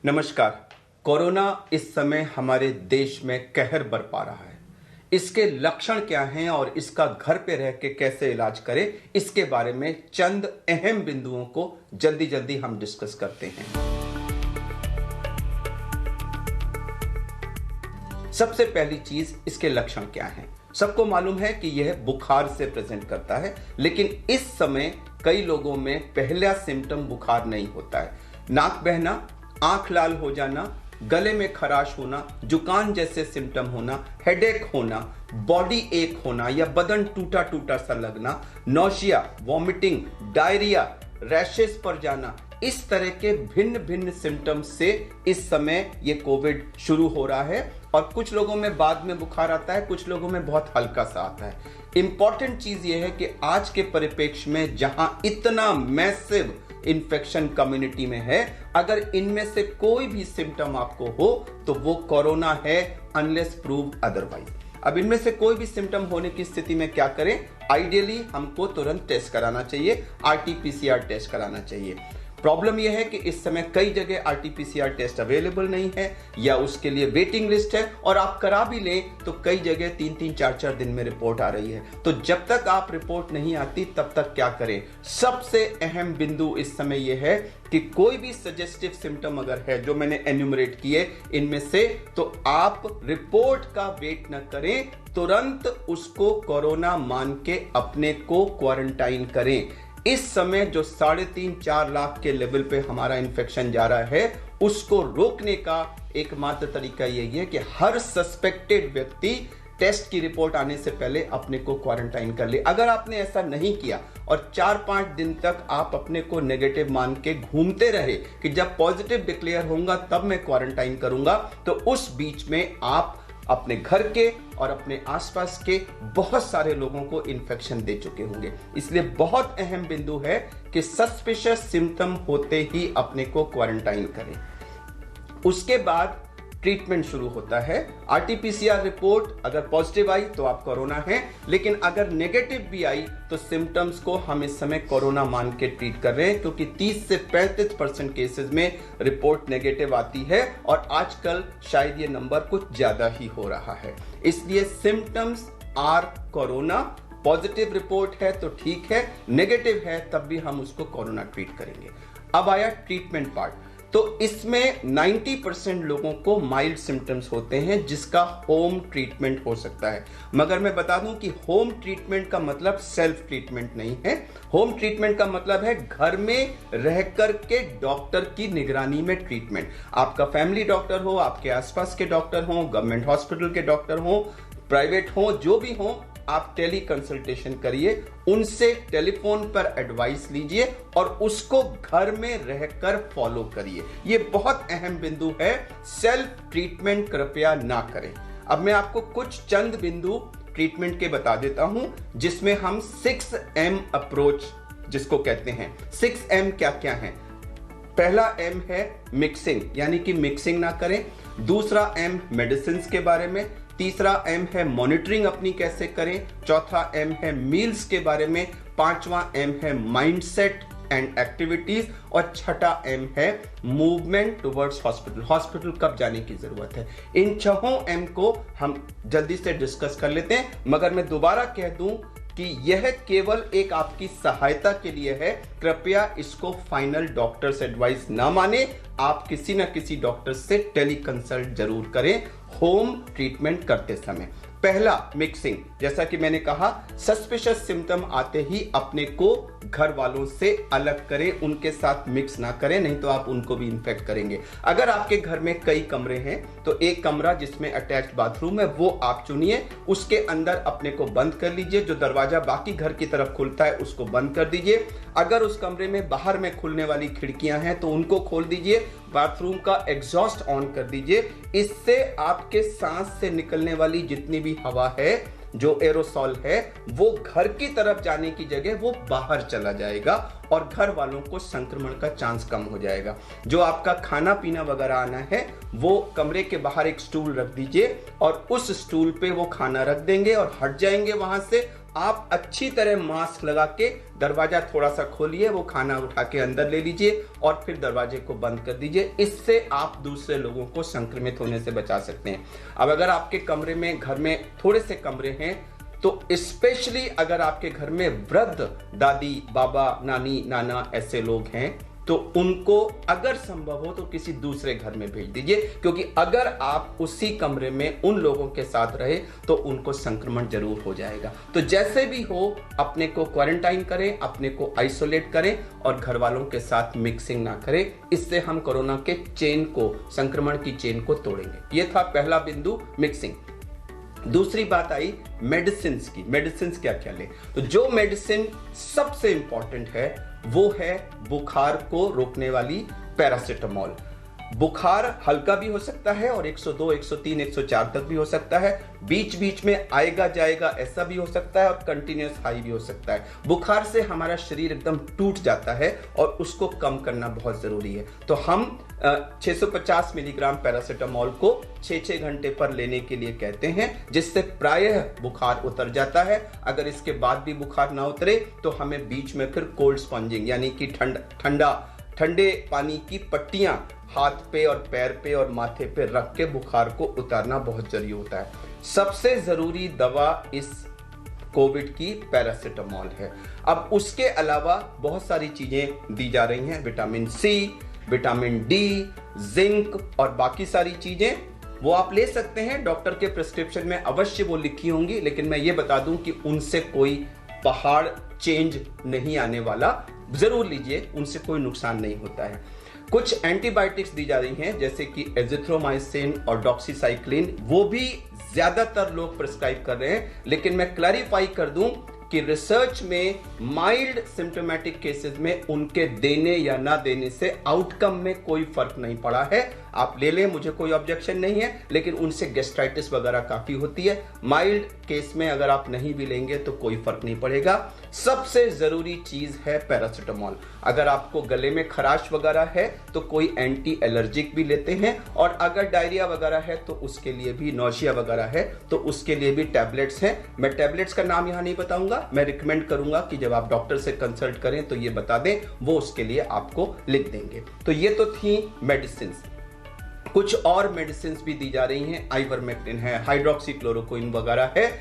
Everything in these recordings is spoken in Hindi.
नमस्कार। कोरोना इस समय हमारे देश में कहर बरपा रहा है। इसके लक्षण क्या हैं और इसका घर पे रह के कैसे इलाज करें, इसके बारे में चंद अहम बिंदुओं को जल्दी जल्दी हम डिस्कस करते हैं। सबसे पहली चीज, इसके लक्षण क्या हैं। सबको मालूम है कि यह बुखार से प्रेजेंट करता है, लेकिन इस समय कई लोगों में पहला सिम्टम बुखार नहीं होता है। नाक बहना, आंख लाल हो जाना, गले में खराश होना, जुकाम जैसे सिम्टम होना, हेडेक होना, बॉडी एक होना या बदन टूटा टूटा सा लगना, नौशिया, वॉमिटिंग, डायरिया, रैशेस पर जाना, इस तरह के भिन्न भिन्न सिम्टम्स से इस समय ये कोविड शुरू हो रहा है। और कुछ लोगों में बाद में बुखार आता है, कुछ लोगों में बहुत हल्का सा आता है। इंपॉर्टेंट चीज ये है कि आज के परिप्रेक्ष्य में जहां इतना मैसिव इन्फेक्शन कम्युनिटी में है, अगर इनमें से कोई भी सिम्टम आपको हो तो वो कोरोना है, अनलेस प्रूव अदरवाइज। अब इनमें से कोई भी सिम्टम होने की स्थिति में क्या करें? आइडियली हमको तुरंत टेस्ट कराना चाहिए, आरटी-पीसीआर टेस्ट कराना चाहिए। प्रॉब्लम यह है कि इस समय कई जगह आरटी-पीसीआर टेस्ट अवेलेबल नहीं है या उसके लिए वेटिंग लिस्ट है, और आप करा भी लें तो कई जगह 3-3, 4-4 दिन में रिपोर्ट आ रही है। तो जब तक आप रिपोर्ट नहीं आती तब तक क्या करें? सबसे अहम बिंदु इस समय यह है कि कोई भी सजेस्टिव सिम्टम अगर है जो मैंने एन्यूमरेट किए इनमें से, तो आप रिपोर्ट का वेट न करें, तुरंत उसको कोरोना मान के अपने को क्वारंटाइन करें। इस समय जो 3.5-4 लाख के लेवल पे हमारा इन्फेक्शन जा रहा है, उसको रोकने का एकमात्र तरीका यही है कि हर सस्पेक्टेड व्यक्ति टेस्ट की रिपोर्ट आने से पहले अपने को क्वारंटाइन कर ले। अगर आपने ऐसा नहीं किया और 4-5 दिन तक आप अपने को नेगेटिव मान के घूमते रहे कि जब पॉजिटिव डिक्लेयर होगा तब मैं क्वारंटाइन करूंगा, तो उस बीच में आप अपने घर के और अपने आसपास के बहुत सारे लोगों को इन्फेक्शन दे चुके होंगे। इसलिए बहुत अहम बिंदु है कि सस्पिशियस सिम्टम होते ही अपने को क्वारंटाइन करें। उसके बाद ट्रीटमेंट शुरू होता है। आरटी-पीसीआर रिपोर्ट अगर पॉजिटिव आई तो आप कोरोना हैं, लेकिन अगर नेगेटिव भी आई तो सिम्टम्स को हम इस समय कोरोना मान के ट्रीट कर रहे हैं, क्योंकि 30 से 35% केसेस में रिपोर्ट नेगेटिव आती है और आजकल शायद ये नंबर कुछ ज्यादा ही हो रहा है। इसलिए symptoms are corona. Positive report है तो ठीक है, नेगेटिव है तब भी हम उसको कोरोना ट्रीट करेंगे। अब आया ट्रीटमेंट पार्ट। तो इसमें 90% लोगों को माइल्ड सिम्टम्स होते हैं जिसका होम ट्रीटमेंट हो सकता है। मगर मैं बता दूं कि होम ट्रीटमेंट का मतलब सेल्फ ट्रीटमेंट नहीं है। होम ट्रीटमेंट का मतलब है घर में रहकर के डॉक्टर की निगरानी में ट्रीटमेंट। आपका फैमिली डॉक्टर हो, आपके आसपास के डॉक्टर हो, गवर्नमेंट हॉस्पिटल के डॉक्टर हो, प्राइवेट हो, जो भी हो, आप टेली कंसल्टेशन करिए, उनसे टेलीफोन पर एडवाइस लीजिए और उसको घर में रहकर फॉलो करिए। यह बहुत अहम बिंदु है। सेल्फ ट्रीटमेंट कृपया ना करें। अब मैं आपको कुछ चंद बिंदु ट्रीटमेंट के बता देता हूं, जिसमें हम 6M अप्रोच जिसको कहते हैं। 6M क्या क्या है? पहला M है मिक्सिंग, यानी कि मिक्सिंग ना करें। दूसरा M मेडिसिन के बारे में। तीसरा M है मॉनिटरिंग अपनी कैसे करें। चौथा M है मील्स के बारे में। पांचवा M है माइंडसेट एंड एक्टिविटीज। और छठा M है मूवमेंट टुवर्ड्स हॉस्पिटल। हॉस्पिटल कब जाने की जरूरत है। इन 6 M को हम जल्दी से डिस्कस कर लेते हैं, मगर मैं दोबारा कह दूं कि यह केवल एक आपकी सहायता के लिए है। कृपया इसको फाइनल डॉक्टर से एडवाइस ना माने। आप किसी न किसी डॉक्टर से टेली कंसल्ट जरूर करें होम ट्रीटमेंट करते समय। पहला मिक्सिंग, जैसा कि मैंने कहा, सस्पिशियस सिम्टम आते ही अपने को घर वालों से अलग करें, उनके साथ मिक्स ना करें, नहीं तो आप उनको भी इन्फेक्ट करेंगे। अगर आपके घर में कई कमरे हैं तो एक कमरा जिसमें अटैच्ड बाथरूम है वो आप चुनिए, उसके अंदर अपने को बंद कर लीजिए। जो दरवाजा बाकी घर की तरफ खुलता है उसको बंद कर दीजिए। अगर उस कमरे में बाहर में खुलने वाली खिड़कियां हैं तो उनको खोल दीजिए। बाथरूम का एग्जॉस्ट ऑन कर दीजिए। इससे आपके सांस से निकलने वाली जितनी भी हवा है, जो एरोसॉल है, वो घर की तरफ जाने की जगह वो बाहर चला जाएगा और घर वालों को संक्रमण का चांस कम हो जाएगा। जो आपका खाना पीना वगैरह आना है वो कमरे के बाहर एक स्टूल रख दीजिए और उस स्टूल पे वो खाना रख देंगे और हट जाएंगे वहां से। आप अच्छी तरह मास्क लगा के दरवाजा थोड़ा सा खोलिए, वो खाना उठा के अंदर ले लीजिए और फिर दरवाजे को बंद कर दीजिए। इससे आप दूसरे लोगों को संक्रमित होने से बचा सकते हैं। अब अगर आपके कमरे में, घर में थोड़े से कमरे हैं, तो स्पेशली अगर आपके घर में वृद्ध दादी, बाबा, नानी, नाना ऐसे लोग हैं, तो उनको अगर संभव हो तो किसी दूसरे घर में भेज दीजिए, क्योंकि अगर आप उसी कमरे में उन लोगों के साथ रहे तो उनको संक्रमण जरूर हो जाएगा। तो जैसे भी हो अपने को क्वारंटाइन करें, अपने को आइसोलेट करें और घर वालों के साथ मिक्सिंग ना करें। इससे हम कोरोना के चेन को, संक्रमण की चेन को तोड़ेंगे। यह था पहला बिंदु, मिक्सिंग। दूसरी बात आई मेडिसिन की। मेडिसिन क्या क्या ले, तो जो मेडिसिन सबसे इंपॉर्टेंट है वो है बुखार को रोकने वाली पैरासिटामोल। बुखार हल्का भी हो सकता है और 102, 103, 104 तक भी हो सकता है। बीच बीच में आएगा जाएगा ऐसा भी हो सकता है और कंटिन्यूअस हाई भी हो सकता है। बुखार से हमारा शरीर एकदम टूट जाता है और उसको कम करना बहुत जरूरी है। तो हम 650 मिलीग्राम पैरासिटामोल को 6-6 घंटे पर लेने के लिए कहते हैं, जिससे प्रायः बुखार उतर जाता है। अगर इसके बाद भी बुखार ना उतरे तो हमें बीच में फिर कोल्ड स्पॉन्जिंग यानी कि ठंडे पानी की पट्टियां हाथ पे और पैर पे और माथे पे रख के बुखार को उतारना बहुत जरूरी होता है। सबसे जरूरी दवा इस कोविड की पैरासिटामोल है। अब उसके अलावा बहुत सारी चीजें दी जा रही हैं, vitamin C, vitamin D, zinc और बाकी सारी चीजें, वो आप ले सकते हैं। डॉक्टर के प्रिस्क्रिप्शन में अवश्य वो लिखी होंगी, लेकिन मैं ये बता दूं कि उनसे कोई पहाड़ चेंज नहीं आने वाला। जरूर लीजिए, उनसे कोई नुकसान नहीं होता है। कुछ एंटीबायोटिक्स दी जा रही हैं जैसे कि एजिथ्रोमाइसिन और डॉक्सीसाइक्लिन, वो भी ज्यादातर लोग प्रिस्क्राइब कर रहे हैं। लेकिन मैं क्लैरिफाई कर दूं कि रिसर्च में माइल्ड सिम्टोमेटिक केसेस में उनके देने या ना देने से आउटकम में कोई फर्क नहीं पड़ा है। आप ले लें, मुझे कोई ऑब्जेक्शन नहीं है, लेकिन उनसे गैस्ट्राइटिस वगैरह काफी होती है। माइल्ड केस में अगर आप नहीं भी लेंगे तो कोई फर्क नहीं पड़ेगा। सबसे जरूरी चीज है पैरासिटामोल। अगर आपको गले में खराश वगैरह है तो कोई एंटी एलर्जिक भी लेते हैं, और अगर डायरिया वगैरह है तो उसके लिए भी, नौशिया वगैरह है तो उसके लिए भी टैबलेट्स हैं। मैं टैबलेट्स का नाम यहां नहीं बताऊंगा, मैं रिकमेंड करूंगा कि जब आप डॉक्टर से कंसल्ट करें तो ये बता दें, वो उसके लिए आपको लिख देंगे। तो ये तो थी मेडिसिन। कुछ और मेडिसिन भी दी जा रही हैं, आइवरमेक्टिन है, हाइड्रोक्सीक्लोरोक्विन वगैरह है।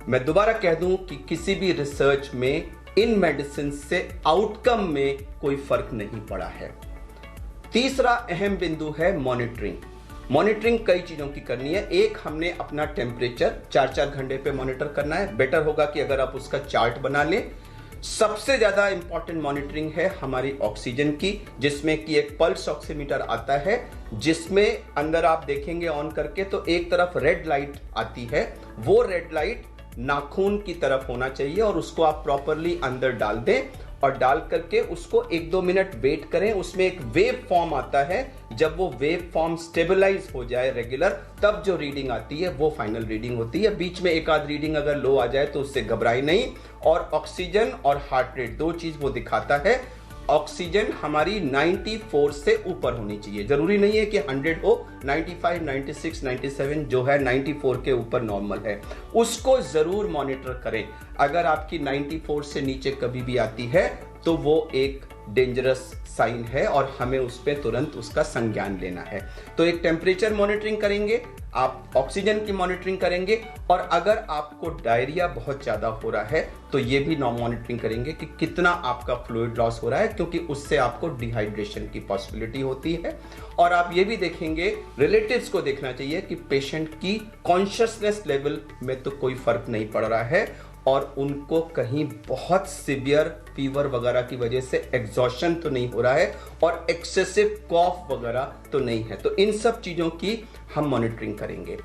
मैं दोबारा कह दूं कि किसी भी रिसर्च में इन मेडिसिन से आउटकम में कोई फर्क नहीं पड़ा है। तीसरा अहम बिंदु है मॉनिटरिंग। मॉनिटरिंग कई चीजों की करनी है। एक, हमने अपना टेम्परेचर 4-4 घंटे पे मॉनिटर करना है। बेटर होगा कि अगर आप उसका चार्ट बना लें। सबसे ज्यादा इंपॉर्टेंट मॉनिटरिंग है हमारी ऑक्सीजन की, जिसमें कि एक पल्स ऑक्सीमीटर आता है, जिसमें अंदर आप देखेंगे ऑन करके तो एक तरफ रेड लाइट आती है। वो रेड लाइट नाखून की तरफ होना चाहिए और उसको आप प्रॉपरली अंदर डाल दें और डाल करके उसको 1-2 मिनट वेट करें। उसमें एक वेव फॉर्म आता है, जब वो वेव फॉर्म स्टेबलाइज हो जाए रेगुलर, तब जो रीडिंग आती है वो फाइनल रीडिंग होती है। बीच में एक आध रीडिंग अगर लो आ जाए तो उससे घबराई नहीं। और ऑक्सीजन और हार्ट रेट, दो चीज वो दिखाता है। ऑक्सीजन हमारी 94 से ऊपर होनी चाहिए, जरूरी नहीं है कि 100 हो। 95, 96, 97 जो है 94 के ऊपर नॉर्मल है, उसको जरूर मॉनिटर करें। अगर आपकी 94 से नीचे कभी भी आती है तो वो एक डेंजरस साइन है और हमें उस पर तुरंत उसका संज्ञान लेना है। तो एक टेम्परेचर मॉनिटरिंग करेंगे, आप ऑक्सीजन की मॉनिटरिंग करेंगे, और अगर आपको डायरिया बहुत ज्यादा हो रहा है तो ये भी मॉनिटरिंग करेंगे कि कितना आपका फ्लूइड लॉस हो रहा है, क्योंकि उससे आपको डिहाइड्रेशन की पॉसिबिलिटी होती है। और आप ये भी देखेंगे, रिलेटिव्स को देखना चाहिए कि पेशेंट की कॉन्शियसनेस लेवल में तो कोई फर्क नहीं पड़ रहा है और उनको कहीं बहुत सीवियर फीवर वगैरह की वजह से एग्जॉशन तो नहीं हो रहा है और एक्सेसिव कॉफ वगैरह तो नहीं है। तो इन सब चीजों की हम मॉनिटरिंग करेंगे।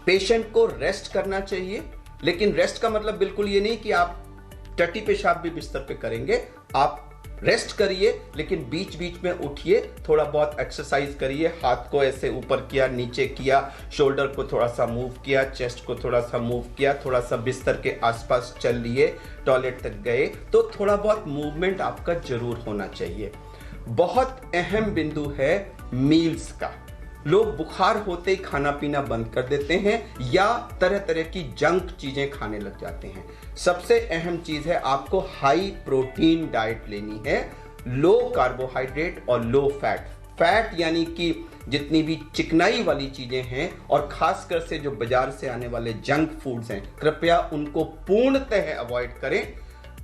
पेशेंट को रेस्ट करना चाहिए, लेकिन रेस्ट का मतलब बिल्कुल ये नहीं कि आप टट्टी पेशाब भी बिस्तर पे करेंगे। आप रेस्ट करिए, लेकिन बीच बीच में उठिए, थोड़ा बहुत एक्सरसाइज करिए। हाथ को ऐसे ऊपर किया, नीचे किया, शोल्डर को थोड़ा सा मूव किया, चेस्ट को थोड़ा सा मूव किया, थोड़ा सा बिस्तर के आसपास चल लिए, टॉयलेट तक गए, तो थोड़ा बहुत मूवमेंट आपका जरूर होना चाहिए। बहुत अहम बिंदु है मील्स का। लोग बुखार होते ही खाना पीना बंद कर देते हैं या तरह तरह की जंक चीजें खाने लग जाते हैं। सबसे अहम चीज है, आपको हाई प्रोटीन डाइट लेनी है, लो कार्बोहाइड्रेट और लो फैट। फैट यानी कि जितनी भी चिकनाई वाली चीजें हैं और खासकर से जो बाजार से आने वाले जंक फूड्स हैं, कृपया उनको पूर्णतः अवॉइड करें।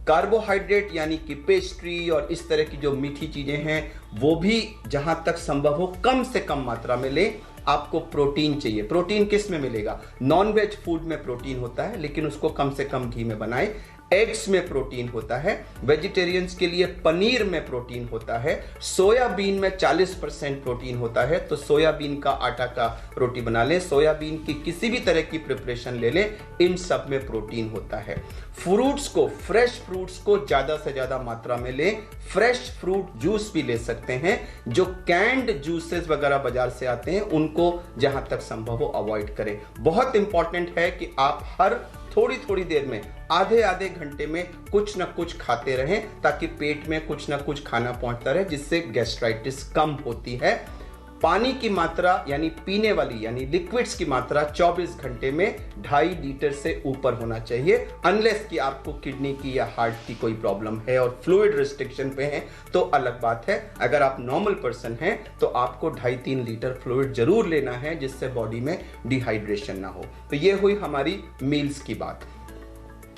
कार्बोहाइड्रेट यानी कि पेस्ट्री और इस तरह की जो मीठी चीजें हैं वो भी जहां तक संभव हो कम से कम मात्रा में लें। आपको प्रोटीन चाहिए। प्रोटीन किस में मिलेगा? नॉन वेज फूड में प्रोटीन होता है, लेकिन उसको कम से कम घी में बनाएं। एग्स में प्रोटीन होता है, वेजिटेरियंस के लिए पनीर में प्रोटीन होता है, सोयाबीन में 40% प्रोटीन होता है, तो सोयाबीन का आटा का रोटी बना लें, सोयाबीन की किसी भी तरह की प्रिपरेशन ले लें, इन सब में प्रोटीन होता है। फ्रूट्स को, फ्रेश फ्रूट्स को ज्यादा से ज्यादा मात्रा में लें। फ्रेश फ्रूट जूस भी ले सकते हैं। जो कैंड जूसेस वगैरह बाजार से आते हैं उनको जहां तक संभव हो अवॉइड करें। बहुत इंपॉर्टेंट है कि आप हर थोड़ी थोड़ी देर में, आधे आधे घंटे में कुछ ना कुछ खाते रहें, ताकि पेट में कुछ ना कुछ खाना पहुंचता रहे, जिससे गैस्ट्राइटिस कम होती है। पानी की मात्रा यानी पीने वाली यानी लिक्विड्स की मात्रा 24 घंटे में 2.5 लीटर से ऊपर होना चाहिए। अनलेस कि आपको किडनी की या हार्ट की कोई प्रॉब्लम है और फ्लूइड रिस्ट्रिक्शन पे है तो अलग बात है। अगर आप नॉर्मल पर्सन हैं तो आपको 2.5-3 लीटर फ्लूइड जरूर लेना है, जिससे बॉडी में डिहाइड्रेशन ना हो। तो ये हुई हमारी मील्स की बात।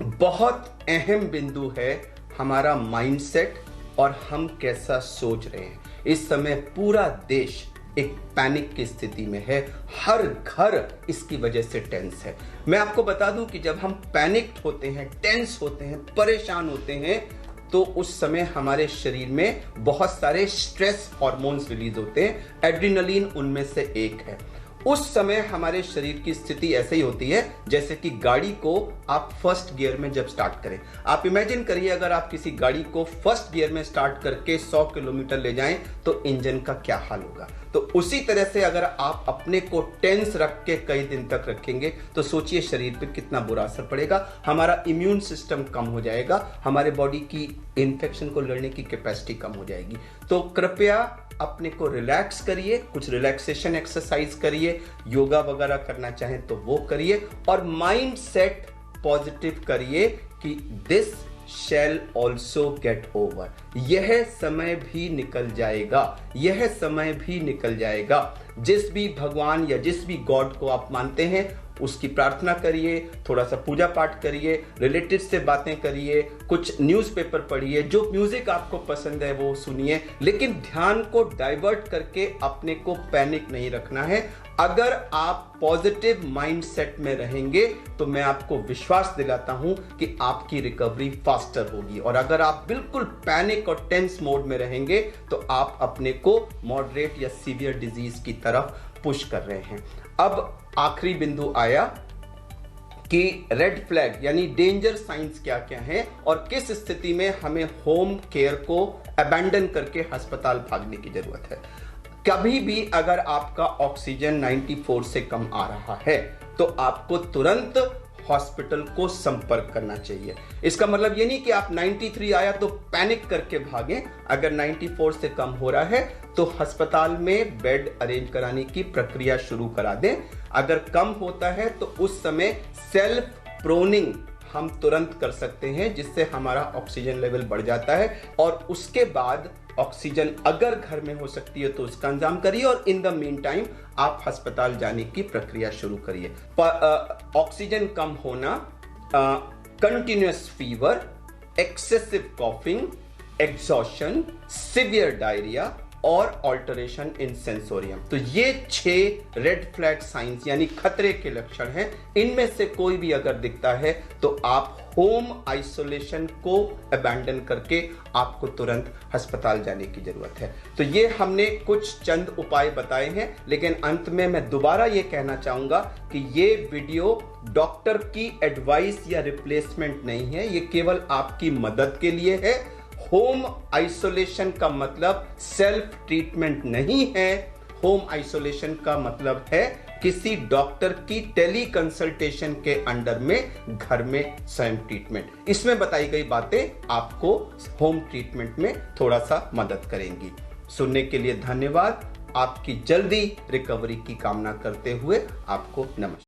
बहुत अहम बिंदु है हमारा माइंडसेट और हम कैसा सोच रहे हैं। इस समय पूरा देश एक पैनिक की स्थिति में है, हर घर इसकी वजह से टेंस है। मैं आपको बता दूं कि जब हम पैनिक्ड होते हैं, टेंस होते हैं, परेशान होते हैं, तो उस समय हमारे शरीर में बहुत सारे स्ट्रेस हार्मोन्स रिलीज होते हैं। एड्रेनलिन उनमें से एक है। उस समय हमारे शरीर की स्थिति ऐसे ही होती है जैसे कि गाड़ी को आप फर्स्ट गियर में जब स्टार्ट करें। आप इमेजिन करिए, अगर आप किसी गाड़ी को फर्स्ट गियर में स्टार्ट करके 100 किलोमीटर ले जाएं तो इंजन का क्या हाल होगा। तो उसी तरह से अगर आप अपने को टेंस रख के कई दिन तक रखेंगे तो सोचिए शरीर पे कितना बुरा असर पड़ेगा। हमारा इम्यून सिस्टम कम हो जाएगा, हमारे बॉडी की इन्फेक्शन को लड़ने की कैपेसिटी कम हो जाएगी। तो कृपया अपने को रिलैक्स करिए, कुछ रिलैक्सेशन एक्सरसाइज करिए, योगा वगैरह करना चाहें तो वो करिए, और माइंड सेट पॉजिटिव करिए कि this shall also get over. यह समय भी निकल जाएगा, यह समय भी निकल जाएगा। जिस भी भगवान या जिस भी गॉड को आप मानते हैं उसकी प्रार्थना करिए, थोड़ा सा पूजा पाठ करिए, रिलेटिव से बातें करिए, कुछ न्यूज़पेपर पढ़िए, जो म्यूजिक आपको पसंद है वो सुनिए, लेकिन ध्यान को डाइवर्ट करके अपने को पैनिक नहीं रखना है। अगर आप पॉजिटिव माइंडसेट में रहेंगे तो मैं आपको विश्वास दिलाता हूं कि आपकी रिकवरी फास्टर होगी, और अगर आप बिल्कुल पैनिक और टेंस मोड में रहेंगे तो आप अपने को मॉडरेट या सीवियर डिजीज की तरफ पुश कर रहे हैं। अब आखिरी बिंदु आया कि रेड फ्लैग यानी डेंजर साइंस क्या क्या है और किस स्थिति में हमें होम केयर को अबैंडन करके अस्पताल भागने की जरूरत है। कभी भी अगर आपका ऑक्सीजन 94 से कम आ रहा है तो आपको तुरंत हॉस्पिटल को संपर्क करना चाहिए। इसका मतलब ये नहीं कि आप 93 आया तो पैनिक करके भागें। अगर 94 से कम हो रहा है तो अस्पताल में बेड अरेंज कराने की प्रक्रिया शुरू करा दें। अगर कम होता है तो उस समय सेल्फ प्रोनिंग हम तुरंत कर सकते हैं, जिससे हमारा ऑक्सीजन लेवल बढ़ जाता है, और उसके बाद ऑक्सीजन अगर घर में हो सकती है तो उसका इंतजाम करिए, और इन द मीन टाइम आप अस्पताल जाने की प्रक्रिया शुरू करिए। ऑक्सीजन कम होना, continuous fever, excessive coughing, exhaustion, severe diarrhoea और ऑल्टरेशन इन सेंसोरियम, तो ये 6 रेड फ्लैग साइंस यानी खतरे के लक्षण हैं। इनमें से कोई भी अगर दिखता है तो आप होम आइसोलेशन को अबैंडन करके आपको तुरंत अस्पताल जाने की जरूरत है। तो ये हमने कुछ चंद उपाय बताए हैं, लेकिन अंत में मैं दोबारा ये कहना चाहूंगा कि ये वीडियो डॉक्टर की एडवाइस या रिप्लेसमेंट नहीं है, ये केवल आपकी मदद के लिए है। होम आइसोलेशन का मतलब सेल्फ ट्रीटमेंट नहीं है। होम आइसोलेशन का मतलब है किसी डॉक्टर की टेली कंसल्टेशन के अंडर में घर में स्वयं ट्रीटमेंट। इसमें बताई गई बातें आपको होम ट्रीटमेंट में थोड़ा सा मदद करेंगी। सुनने के लिए धन्यवाद। आपकी जल्दी रिकवरी की कामना करते हुए आपको नमस्कार।